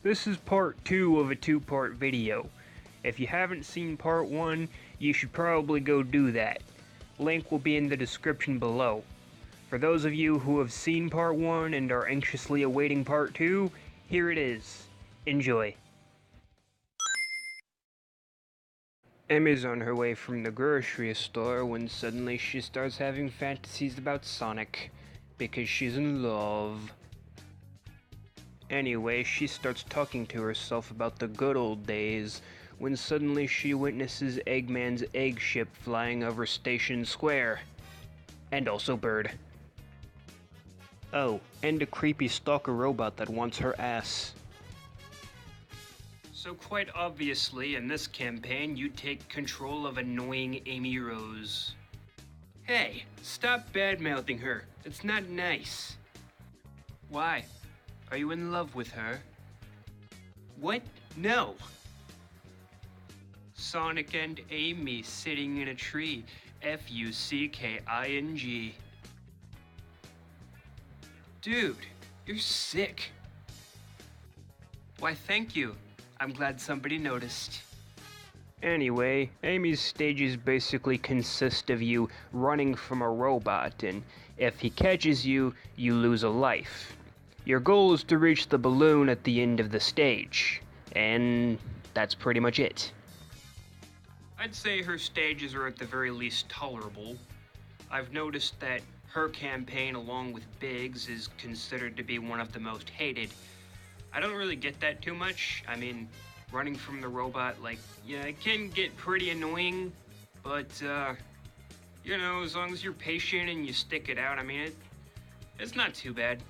This is part 2 of a 2-part video. If you haven't seen part 1, you should probably go do that. Link will be in the description below. For those of you who have seen part 1 and are anxiously awaiting part 2, here it is. Enjoy. Emmy's on her way from the grocery store when suddenly she starts having fantasies about Sonic, because she's in love. Anyway, she starts talking to herself about the good old days, when suddenly she witnesses Eggman's egg ship flying over Station Square. And also Bird. Oh, and a creepy stalker robot that wants her ass. So quite obviously, in this campaign, you take control of annoying Amy Rose. Hey, stop bad-mouthing her. It's not nice. Why? Are you in love with her? What? No! Sonic and Amy sitting in a tree. F-U-C-K-I-N-G. Dude, you're sick. Why, thank you. I'm glad somebody noticed. Anyway, Amy's stages basically consist of you running from a robot, and if he catches you, you lose a life. Your goal is to reach the balloon at the end of the stage, and that's pretty much it. I'd say her stages are at the very least tolerable. I've noticed that her campaign, along with Biggs, is considered to be one of the most hated. I don't really get that too much. I mean, running from the robot, it can get pretty annoying, but, you know, as long as you're patient and you stick it out, I mean, it's not too bad.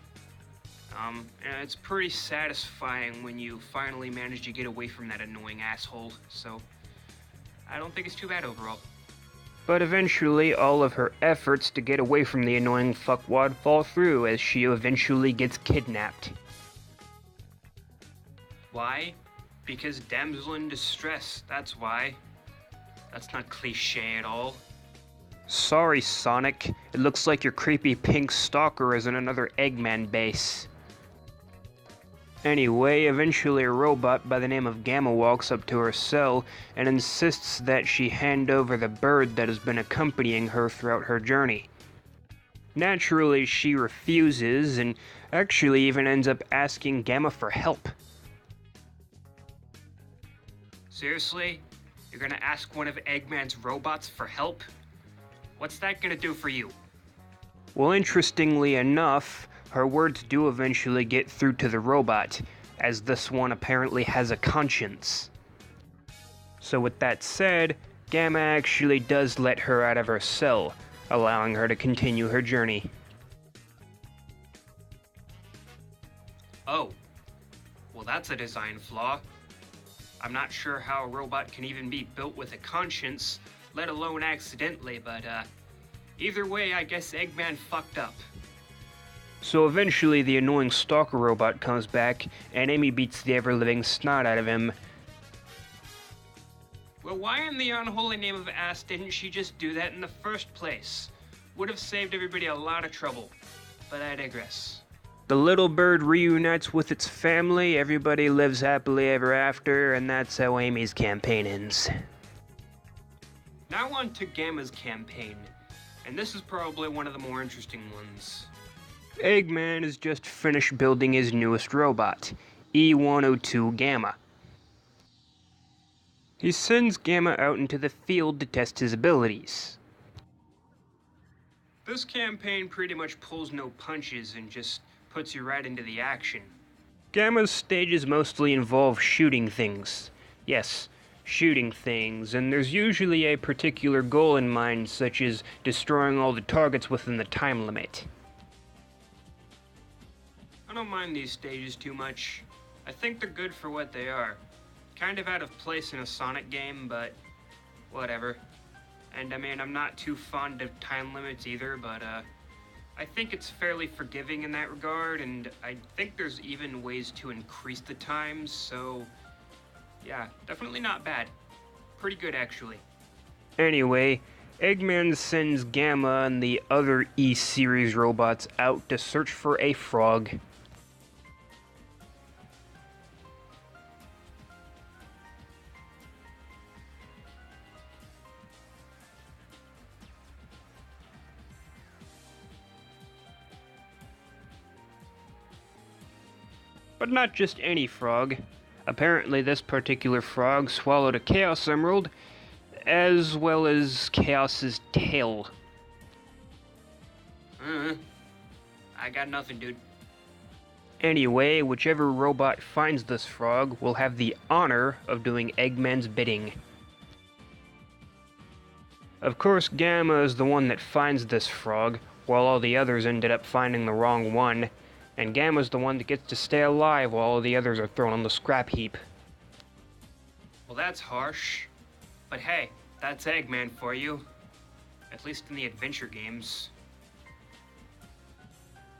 And it's pretty satisfying when you finally manage to get away from that annoying asshole, so I don't think it's too bad overall. But eventually, all of her efforts to get away from the annoying fuckwad fall through as she eventually gets kidnapped. Why? Because damsel in distress, that's why. That's not cliche at all. Sorry, Sonic. It looks like your creepy pink stalker is in another Eggman base. Anyway, eventually a robot by the name of Gamma walks up to her cell and insists that she hand over the bird that has been accompanying her throughout her journey. Naturally, she refuses and actually even ends up asking Gamma for help. Seriously? You're gonna ask one of Eggman's robots for help? What's that gonna do for you? Well, interestingly enough, her words do eventually get through to the robot, as this one apparently has a conscience. So with that said, Gamma actually does let her out of her cell, allowing her to continue her journey. Oh. Well, that's a design flaw. I'm not sure how a robot can even be built with a conscience, let alone accidentally, but, either way, I guess Eggman fucked up. So eventually the annoying stalker robot comes back, and Amy beats the ever-living snot out of him. Well, why in the unholy name of ass didn't she just do that in the first place? Would have saved everybody a lot of trouble, but I digress. The little bird reunites with its family, everybody lives happily ever after, and that's how Amy's campaign ends. Now on to Gamma's campaign, and this is probably one of the more interesting ones. Eggman has just finished building his newest robot, E102 Gamma. He sends Gamma out into the field to test his abilities. This campaign pretty much pulls no punches and just puts you right into the action. Gamma's stages mostly involve shooting things. Yes, shooting things, and there's usually a particular goal in mind, such as destroying all the targets within the time limit. I don't mind these stages too much. I think they're good for what they are. Kind of out of place in a Sonic game, but whatever. And I mean, I'm not too fond of time limits either, but I think it's fairly forgiving in that regard, and I think there's even ways to increase the times, so yeah, definitely not bad. Pretty good, actually. Anyway, Eggman sends Gamma and the other E-Series robots out to search for a frog. But not just any frog. Apparently this particular frog swallowed a Chaos Emerald, as well as Chaos's tail. I got nothing, dude. Anyway, whichever robot finds this frog will have the honor of doing Eggman's bidding. Of course, Gamma is the one that finds this frog, while all the others ended up finding the wrong one, and Gamma's the one that gets to stay alive while all the others are thrown on the scrap heap. Well, that's harsh. But hey, that's Eggman for you. At least in the adventure games.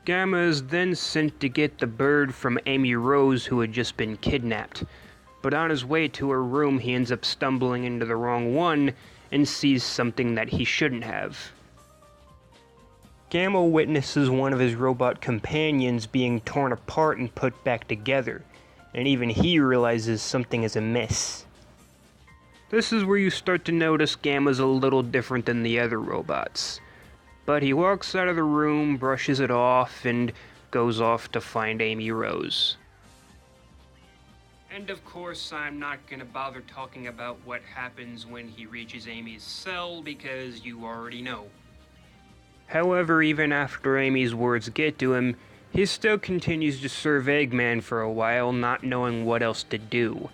Gamma is then sent to get the bird from Amy Rose, who had just been kidnapped. But on his way to her room, he ends up stumbling into the wrong one and sees something that he shouldn't have. Gamma witnesses one of his robot companions being torn apart and put back together, and even he realizes something is amiss. This is where you start to notice Gamma's a little different than the other robots. But he walks out of the room, brushes it off, and goes off to find Amy Rose. And of course, I'm not gonna bother talking about what happens when he reaches Amy's cell, because you already know. However, even after Amy's words get to him, he still continues to serve Eggman for a while, not knowing what else to do.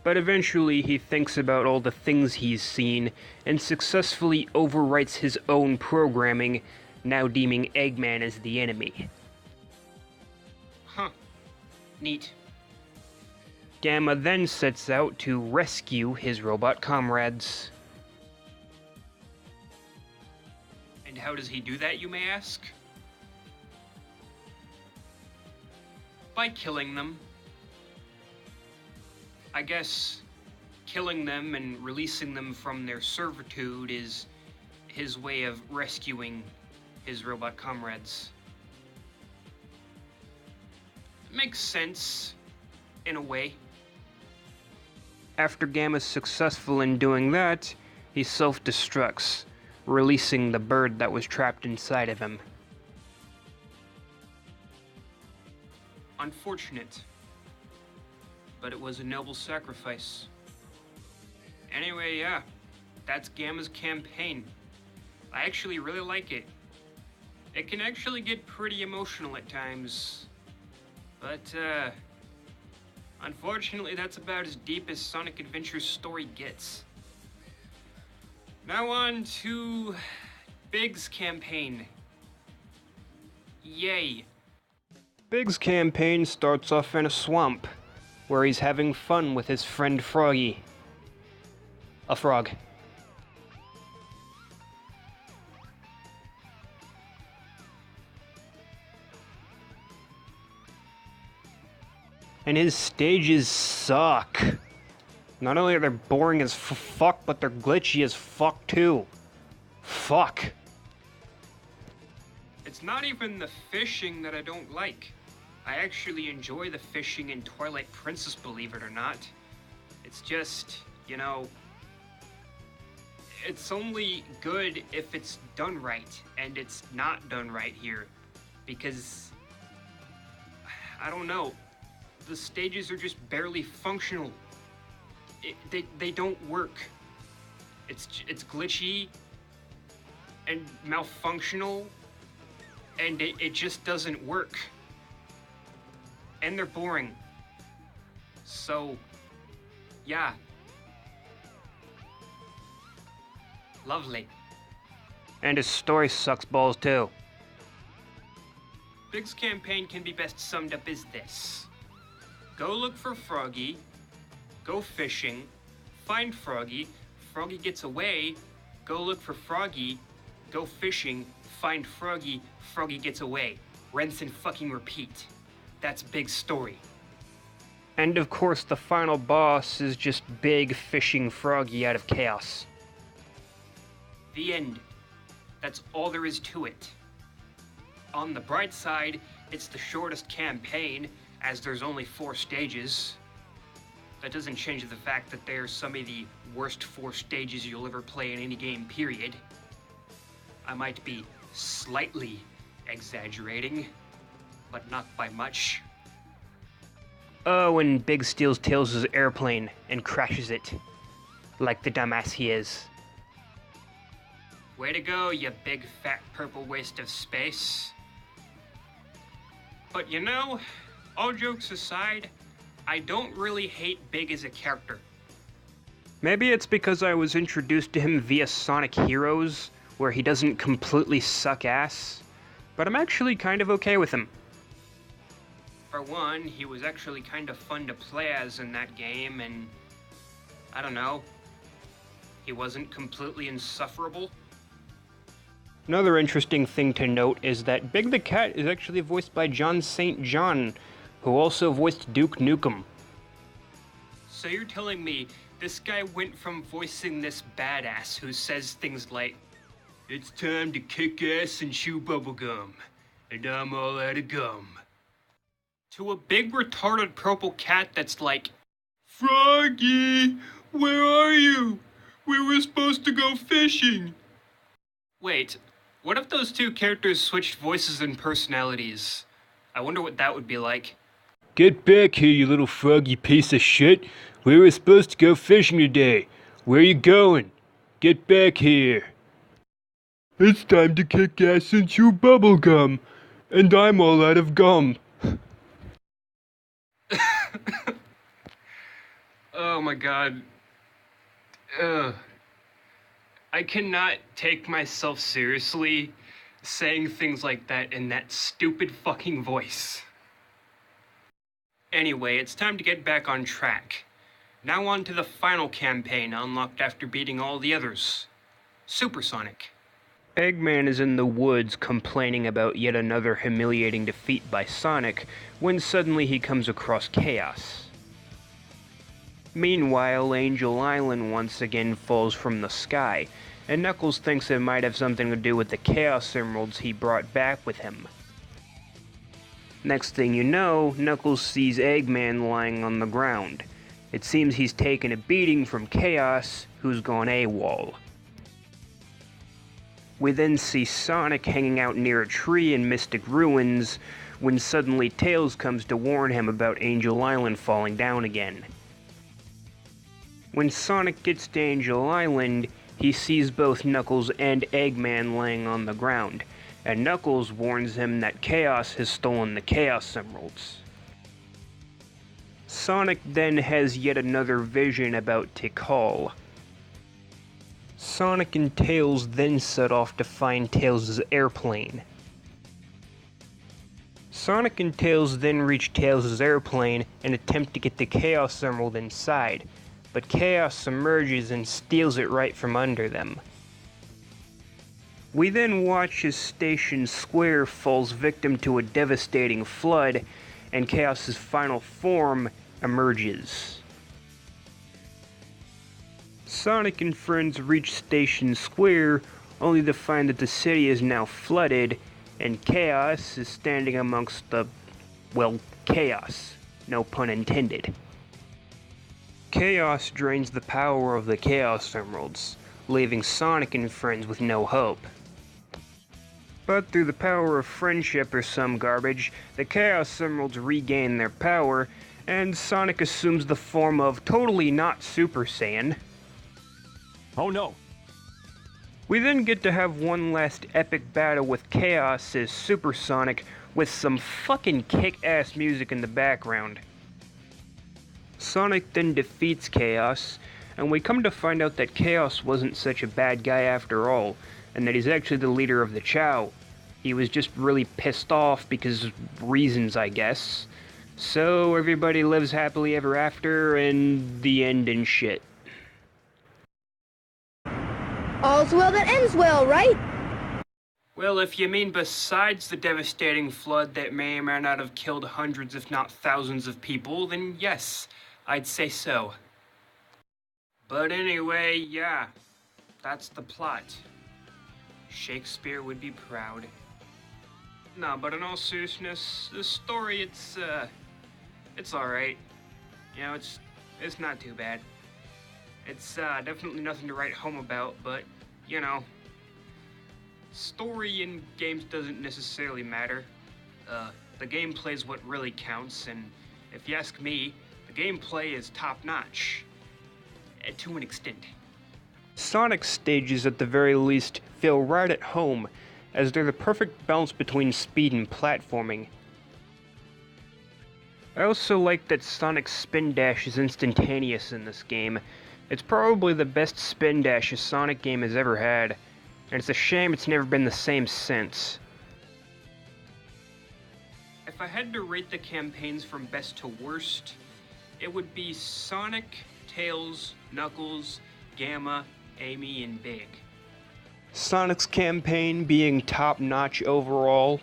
But eventually he thinks about all the things he's seen and successfully overwrites his own programming, now deeming Eggman as the enemy. Huh. Neat. Gamma then sets out to rescue his robot comrades. And how does he do that, you may ask? By killing them. I guess killing them and releasing them from their servitude is his way of rescuing his robot comrades. Makes sense, in a way. After Gamma's successful in doing that, he self-destructs, releasing the bird that was trapped inside of him. Unfortunate. But it was a noble sacrifice. Anyway, yeah, that's Gamma's campaign. I actually really like it. It can actually get pretty emotional at times. But, unfortunately, that's about as deep as Sonic Adventure's story gets. Now on to Big's campaign. Yay. Big's campaign starts off in a swamp, where he's having fun with his friend Froggy. A frog. And his stages suck. Not only are they boring as fuck, but they're glitchy as fuck too. Fuck. It's not even the fishing that I don't like. I actually enjoy the fishing in Twilight Princess, believe it or not. It's just, you know, it's only good if it's done right, and it's not done right here. Because, I don't know, the stages are just barely functional. They don't work. It's glitchy and malfunctional, and it just doesn't work. And they're boring. So, yeah. Lovely. And his story sucks balls too. Big's campaign can be best summed up as this. Go look for Froggy, go fishing, find Froggy, Froggy gets away, go look for Froggy, go fishing, find Froggy, Froggy gets away. Rinse and fucking repeat. That's Big's story. And of course the final boss is just Big fishing Froggy out of chaos. The end. That's all there is to it. On the bright side, it's the shortest campaign, as there's only 4 stages. That doesn't change the fact that they're some of the worst 4 stages you'll ever play in any game, period. I might be slightly exaggerating, but not by much. Oh, and Big steals Tails' airplane and crashes it. Like the dumbass he is. Way to go, you big fat purple waste of space. But you know, all jokes aside, I don't really hate Big as a character. Maybe it's because I was introduced to him via Sonic Heroes, where he doesn't completely suck ass, but I'm actually kind of okay with him. For one, he was actually kind of fun to play as in that game, and I don't know, he wasn't completely insufferable. Another interesting thing to note is that Big the Cat is actually voiced by John St. John, who also voiced Duke Nukem. So you're telling me this guy went from voicing this badass who says things like, "It's time to kick ass and chew bubblegum, and I'm all out of gum," to a big retarded purple cat that's like, "Froggy, where are you? We were supposed to go fishing." Wait, what if those two characters switched voices and personalities? I wonder what that would be like. "Get back here, you little froggy piece of shit. We were supposed to go fishing today. Where you going? Get back here." "It's time to kick ass and chew bubblegum, and I'm all out of gum." Oh my god. Ugh. I cannot take myself seriously saying things like that in that stupid fucking voice. Anyway, it's time to get back on track. Now on to the final campaign unlocked after beating all the others. Supersonic. Eggman is in the woods complaining about yet another humiliating defeat by Sonic when suddenly he comes across Chaos. Meanwhile, Angel Island once again falls from the sky, and Knuckles thinks it might have something to do with the Chaos Emeralds he brought back with him. Next thing you know, Knuckles sees Eggman lying on the ground. It seems he's taken a beating from Chaos, who's gone AWOL. We then see Sonic hanging out near a tree in Mystic Ruins, when suddenly Tails comes to warn him about Angel Island falling down again. When Sonic gets to Angel Island, he sees both Knuckles and Eggman laying on the ground, and Knuckles warns him that Chaos has stolen the Chaos Emeralds. Sonic then has yet another vision about Tikal. Sonic and Tails then set off to find Tails' airplane. Sonic and Tails then reach Tails' airplane and attempt to get the Chaos Emerald inside, but Chaos emerges and steals it right from under them. We then watch as Station Square falls victim to a devastating flood, and Chaos' final form emerges. Sonic and friends reach Station Square, only to find that the city is now flooded, and Chaos is standing amongst the, well, chaos. No pun intended. Chaos drains the power of the Chaos Emeralds, leaving Sonic and friends with no hope. But through the power of friendship or some garbage, the Chaos Emeralds regain their power, and Sonic assumes the form of totally not Super Saiyan. Oh no! We then get to have one last epic battle with Chaos as Super Sonic with some fucking kick-ass music in the background. Sonic then defeats Chaos, and we come to find out that Chaos wasn't such a bad guy after all, and that he's actually the leader of the Chow. He was just really pissed off because of reasons, I guess. So everybody lives happily ever after, and the end and shit. All's well that ends well, right? Well, if you mean besides the devastating flood that may or may not have killed hundreds if not thousands of people, then yes, I'd say so. But anyway, yeah, that's the plot. Shakespeare would be proud. No, but in all seriousness, this story, it's alright. You know, it's not too bad. It's definitely nothing to write home about, but, you know, story in games doesn't necessarily matter. The gameplay is what really counts, and if you ask me, the gameplay is top-notch. To an extent. Sonic stages, at the very least, feel right at home, as they're the perfect balance between speed and platforming. I also like that Sonic's spin dash is instantaneous in this game. It's probably the best spin dash a Sonic game has ever had, and it's a shame it's never been the same since. If I had to rate the campaigns from best to worst, it would be Sonic, Tails, Knuckles, Gamma, Amy, and Big. Sonic's campaign being top-notch overall.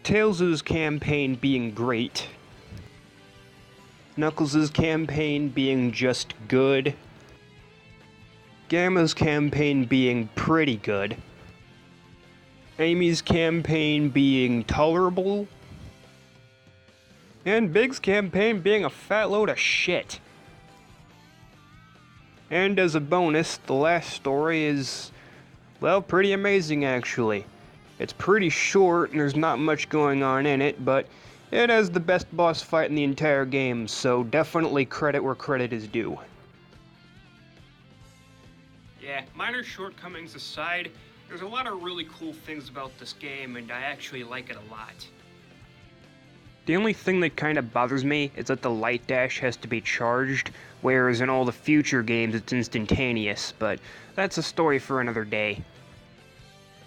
Tails' campaign being great. Knuckles' campaign being just good. Gamma's campaign being pretty good. Amy's campaign being tolerable. And Big's campaign being a fat load of shit. And as a bonus, the last story is, well, pretty amazing actually. It's pretty short and there's not much going on in it, but it has the best boss fight in the entire game, so definitely credit where credit is due. Yeah, minor shortcomings aside, there's a lot of really cool things about this game, and I actually like it a lot. The only thing that kind of bothers me is that the light dash has to be charged, whereas in all the future games it's instantaneous, but that's a story for another day.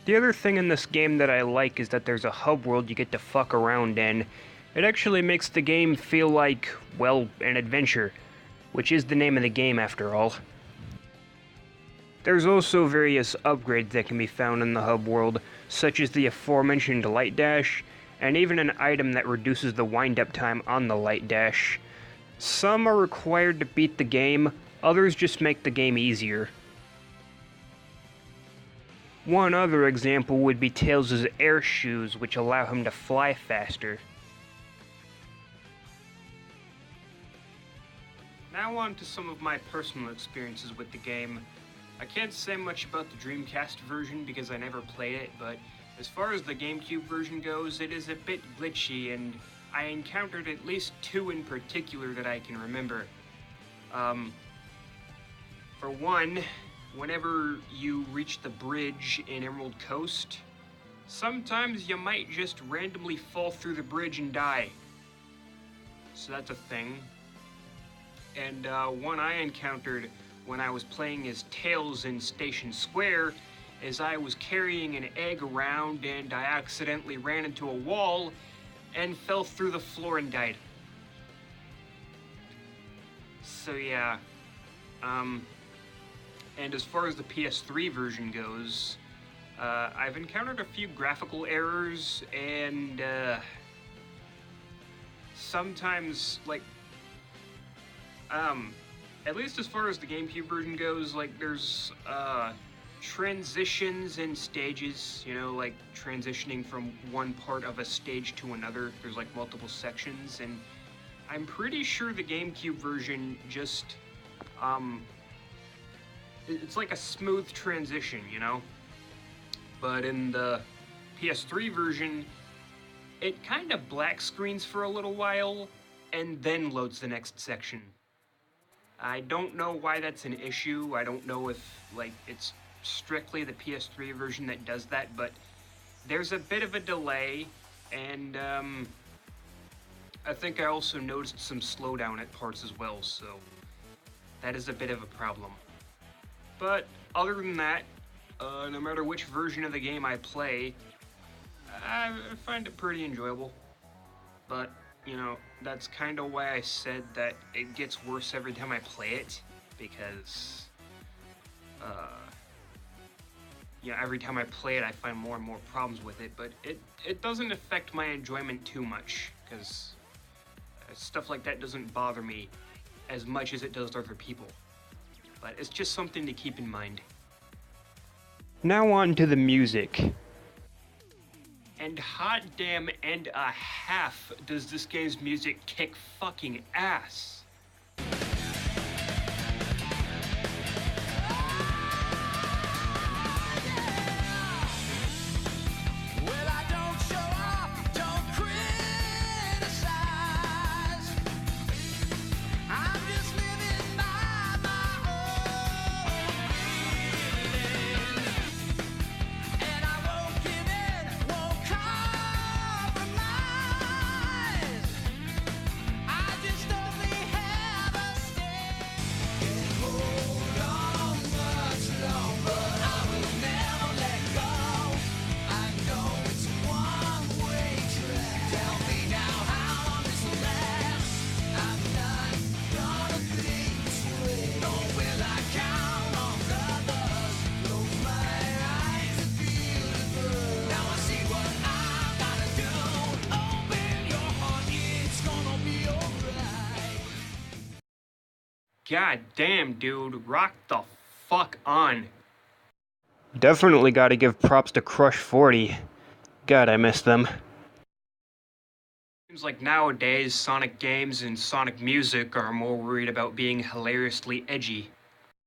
The other thing in this game that I like is that there's a hub world you get to fuck around in. It actually makes the game feel like, well, an adventure, which is the name of the game after all. There's also various upgrades that can be found in the hub world, such as the aforementioned light dash, and even an item that reduces the wind-up time on the light dash. Some are required to beat the game, others just make the game easier. One other example would be Tails' air shoes, which allow him to fly faster. Now on to some of my personal experiences with the game. I can't say much about the Dreamcast version because I never played it, but as far as the GameCube version goes, it is a bit glitchy, and I encountered at least two in particular that I can remember. For one, whenever you reach the bridge in Emerald Coast, sometimes you might just randomly fall through the bridge and die. So that's a thing. And one I encountered when I was playing as Tails in Station Square is I was carrying an egg around and I accidentally ran into a wall and fell through the floor and died. So yeah, and as far as the PS3 version goes, I've encountered a few graphical errors and sometimes, like, at least as far as the GameCube version goes, like, there's transitions and stages, you know, like transitioning from one part of a stage to another. There's like multiple sections, and I'm pretty sure the GameCube version just, it's like a smooth transition, you know? But in the PS3 version, it kind of black screens for a little while, and then loads the next section. I don't know why that's an issue. I don't know if, like, it's strictly the PS3 version that does that, but there's a bit of a delay, and I think I also noticed some slowdown at parts as well, so that is a bit of a problem. But other than that, no matter which version of the game I play, I find it pretty enjoyable. But, you know, that's kind of why I said that it gets worse every time I play it, because you know, every time I play it, I find more and more problems with it, but it doesn't affect my enjoyment too much, because stuff like that doesn't bother me as much as it does to other people. But it's just something to keep in mind. Now on to the music. And hot damn and a half does this game's music kick fucking ass. God damn, dude, rock the fuck on. Definitely gotta give props to Crush 40. God, I miss them. Seems like nowadays Sonic games and Sonic music are more worried about being hilariously edgy.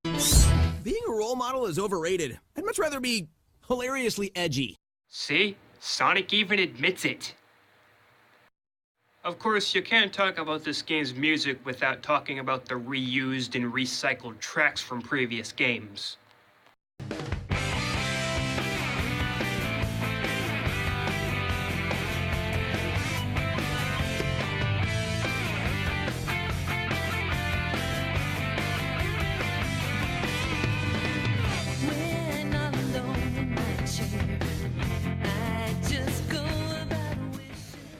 Being a role model is overrated. I'd much rather be hilariously edgy. See? Sonic even admits it. Of course, you can't talk about this game's music without talking about the reused and recycled tracks from previous games. When I'm alone in my chair, I just go about wishing.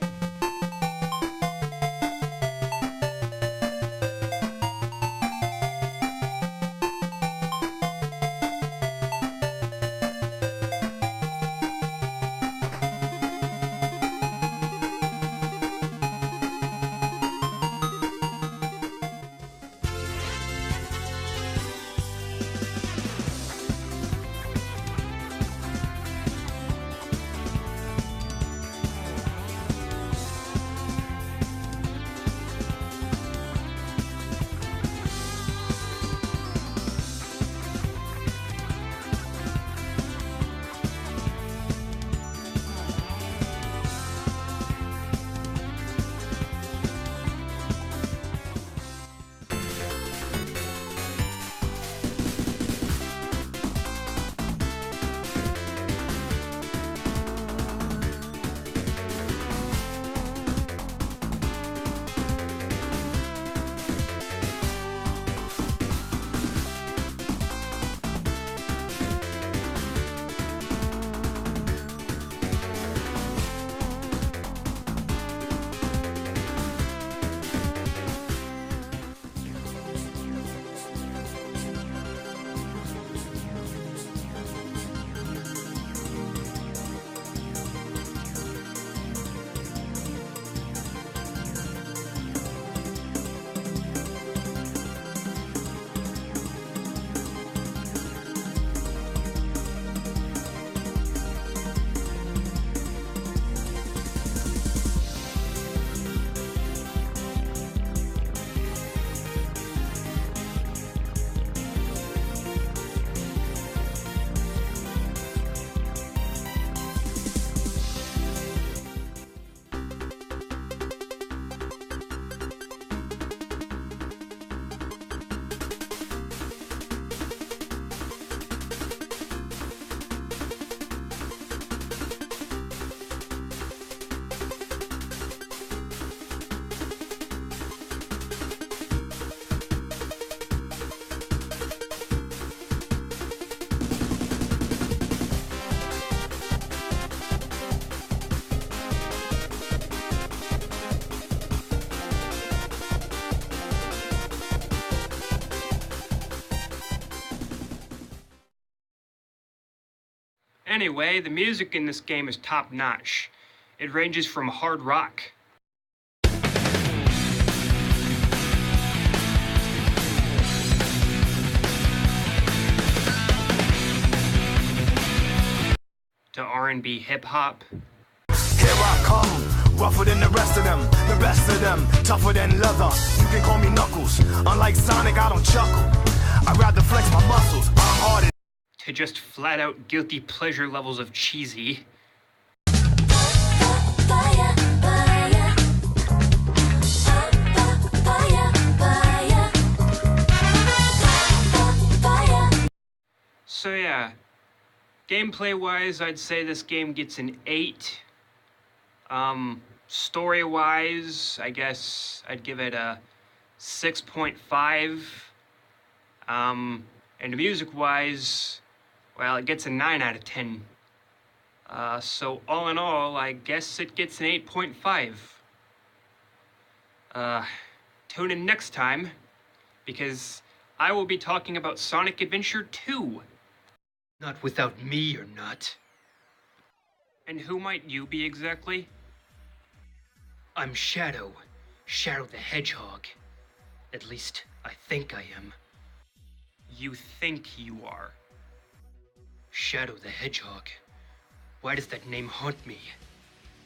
Anyway, the music in this game is top-notch. It ranges from hard rock to R&B hip-hop Here I come, rougher than the rest of them, the best of them, tougher than leather. You can call me Knuckles. Unlike Sonic, I don't chuckle. I'd rather flex my muscles. I'm hard to just flat-out guilty pleasure levels of cheesy. Fire, fire. Fire, fire. Fire. So yeah, gameplay-wise, I'd say this game gets an 8. Story-wise, I guess I'd give it a 6.5. And music-wise, well, it gets a 9 out of 10. So all in all, I guess it gets an 8.5. Tune in next time, because I will be talking about Sonic Adventure 2. Not without me, you're not. And who might you be exactly? I'm Shadow, Shadow the Hedgehog. At least, I think I am. You think you are. Shadow the Hedgehog. Why does that name haunt me?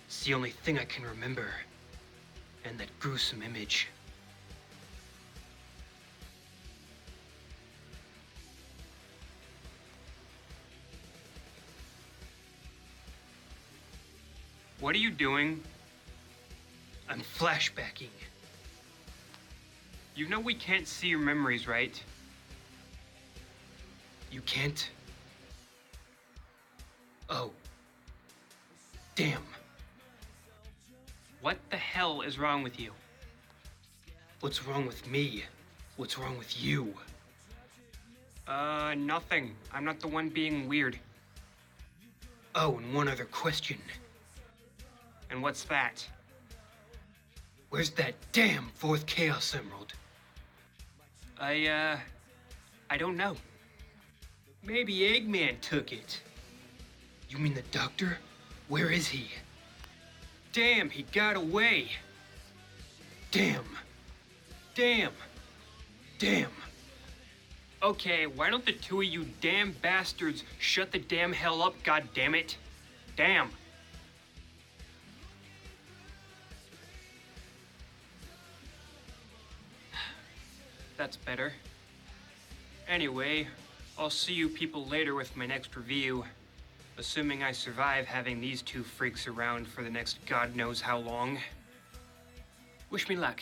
It's the only thing I can remember. And that gruesome image. What are you doing? I'm flashbacking. You know we can't see your memories, right? You can't? Oh. Damn. What the hell is wrong with you? What's wrong with me? What's wrong with you? Nothing. I'm not the one being weird. Oh, and one other question. And what's that? Where's that damn fourth Chaos Emerald? I don't know. Maybe Eggman took it. You mean the doctor? Where is he? Damn, he got away. Damn. Damn. Damn. Okay, why don't the two of you damn bastards shut the damn hell up, goddammit? Damn. That's better. Anyway, I'll see you people later with my next review. Assuming I survive having these two freaks around for the next God knows how long. Wish me luck.